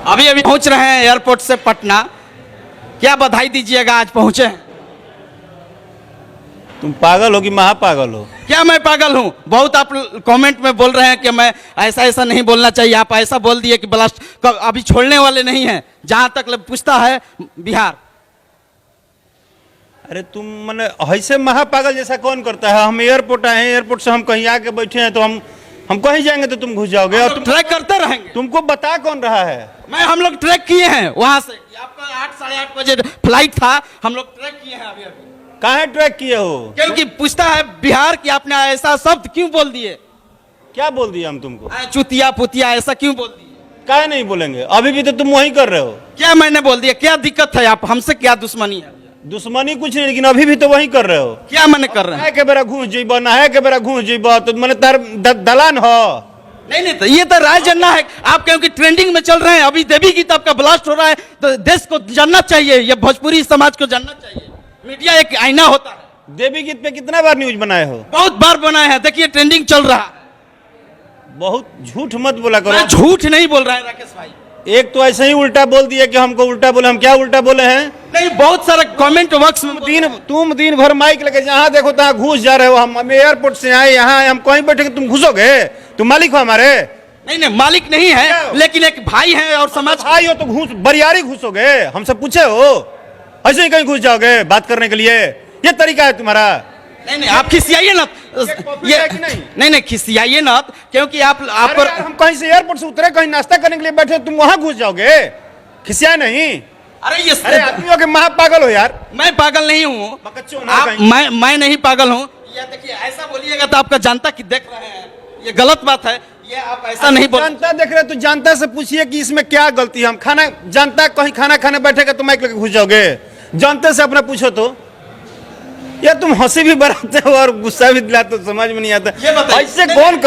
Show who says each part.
Speaker 1: अभी अभी पहुंच रहे हैं एयरपोर्ट से पटना, क्या बधाई दीजिएगा आज पहुंचे हैं?
Speaker 2: तुम पागल हो कि महापागल हो?
Speaker 1: क्या मैं पागल हूं? बहुत आप कमेंट में बोल रहे हैं कि मैं ऐसा ऐसा नहीं बोलना चाहिए। आप ऐसा बोल दिए कि ब्लास्ट अभी छोड़ने वाले नहीं हैं, जहां तक पूछता है बिहार।
Speaker 2: अरे तुम मैंने ऐसे महापागल जैसा कौन करता है? हम एयरपोर्ट आए हैं, एयरपोर्ट से हम कहीं आके बैठे हैं, तो हम कहीं जाएंगे तो तुम घुस जाओगे। और तुम
Speaker 1: ट्रैक करते रहेंगे।
Speaker 2: तुमको बता कौन रहा है?
Speaker 1: हम लोग ट्रैक किए हैं वहां से। आपका 8 साढ़े 8 बजे फ्लाइट था, हम लोग ट्रैक किए हैं अभी अभी।
Speaker 2: कहाँ ट्रैक किए हो?
Speaker 1: क्योंकि पूछता है बिहार कि आपने ऐसा शब्द क्यों बोल दिए?
Speaker 2: क्या बोल दिया हम तुमको?
Speaker 1: चुतिया पुतिया ऐसा क्यों बोल दिए?
Speaker 2: काहे नहीं बोलेंगे? अभी भी तो तुम वही कर रहे हो।
Speaker 1: क्या मैंने बोल दिया? क्या दिक्कत है? आप हमसे क्या दुश्मनी है?
Speaker 2: दुश्मनी कुछ नहीं, लेकिन अभी भी तो वही कर रहे हो।
Speaker 1: क्या मैंने कर रहे हैं?
Speaker 2: के बेरा घूस जीबो, नहाए के बेरा घूस जीबो, तो मैंने तार दलान हो।
Speaker 1: नहीं तो ये तो राय जानना है आप, क्योंकि ट्रेंडिंग में चल रहे हैं। अभी देवी गीत आपका ब्लास्ट हो रहा है, तो देश को जानना चाहिए, ये भोजपुरी समाज को जानना चाहिए। मीडिया एक आईना होता है।
Speaker 2: देवी गीत पे कितना बार न्यूज बनाए हो?
Speaker 1: बहुत बार बनाए हैं, देखिए ट्रेंडिंग चल रहा है।
Speaker 2: बहुत झूठ मत बोला करो।
Speaker 1: मैं झूठ नहीं बोल रहा है राकेश भाई।
Speaker 2: एक तो ऐसे ही उल्टा बोल दिया कि हमको उल्टा बोले। हम क्या उल्टा बोले हैं?
Speaker 1: नहीं, बहुत सारा कमेंट बॉक्स में
Speaker 2: तुम दिन भर माइक लगे जहाँ देखो तहाँ घुस जा रहे हो। हम एयरपोर्ट से आए, यहाँ हम कहीं बैठे, तुम घुसोगे? तुम मालिक हो हमारे?
Speaker 1: नहीं मालिक नहीं है, लेकिन एक भाई है और समाज
Speaker 2: भाई हो तो घुस बरियारी घुसोगे? हमसे पूछे हो? ऐसे ही कहीं घुस जाओगे बात करने के लिए? ये तरीका है तुम्हारा?
Speaker 1: नहीं आप खिसियाइए ना। ये नहीं खिसियाइए ना, क्योंकि आप
Speaker 2: हम कहीं से एयरपोर्ट से उतरे, कहीं नाश्ता करने के लिए बैठे, तुम वहां घुस जाओगे? खिसिया नहीं?
Speaker 1: अरे
Speaker 2: आदमी के महापागल हो यार।
Speaker 1: मैं पागल नहीं हूँ। मैं नहीं पागल हूँ। ये देखिए, ऐसा बोलिएगा तो आपका जनता की देख रहे हैं, ये गलत बात है। ये आप ऐसा नहीं बोल।
Speaker 2: जनता देख रहे तो जनता से पूछिए कि इसमें क्या गलती है। हम खाना, जनता कहीं खाना खाने बैठेगा तो माइक लेके घुस जाओगे? जनता से अपना पूछो तो। या तुम हंसी भी बढ़ाते हो और गुस्सा भी दिलाते हो, समझ में नहीं आता। ऐसे कौन कर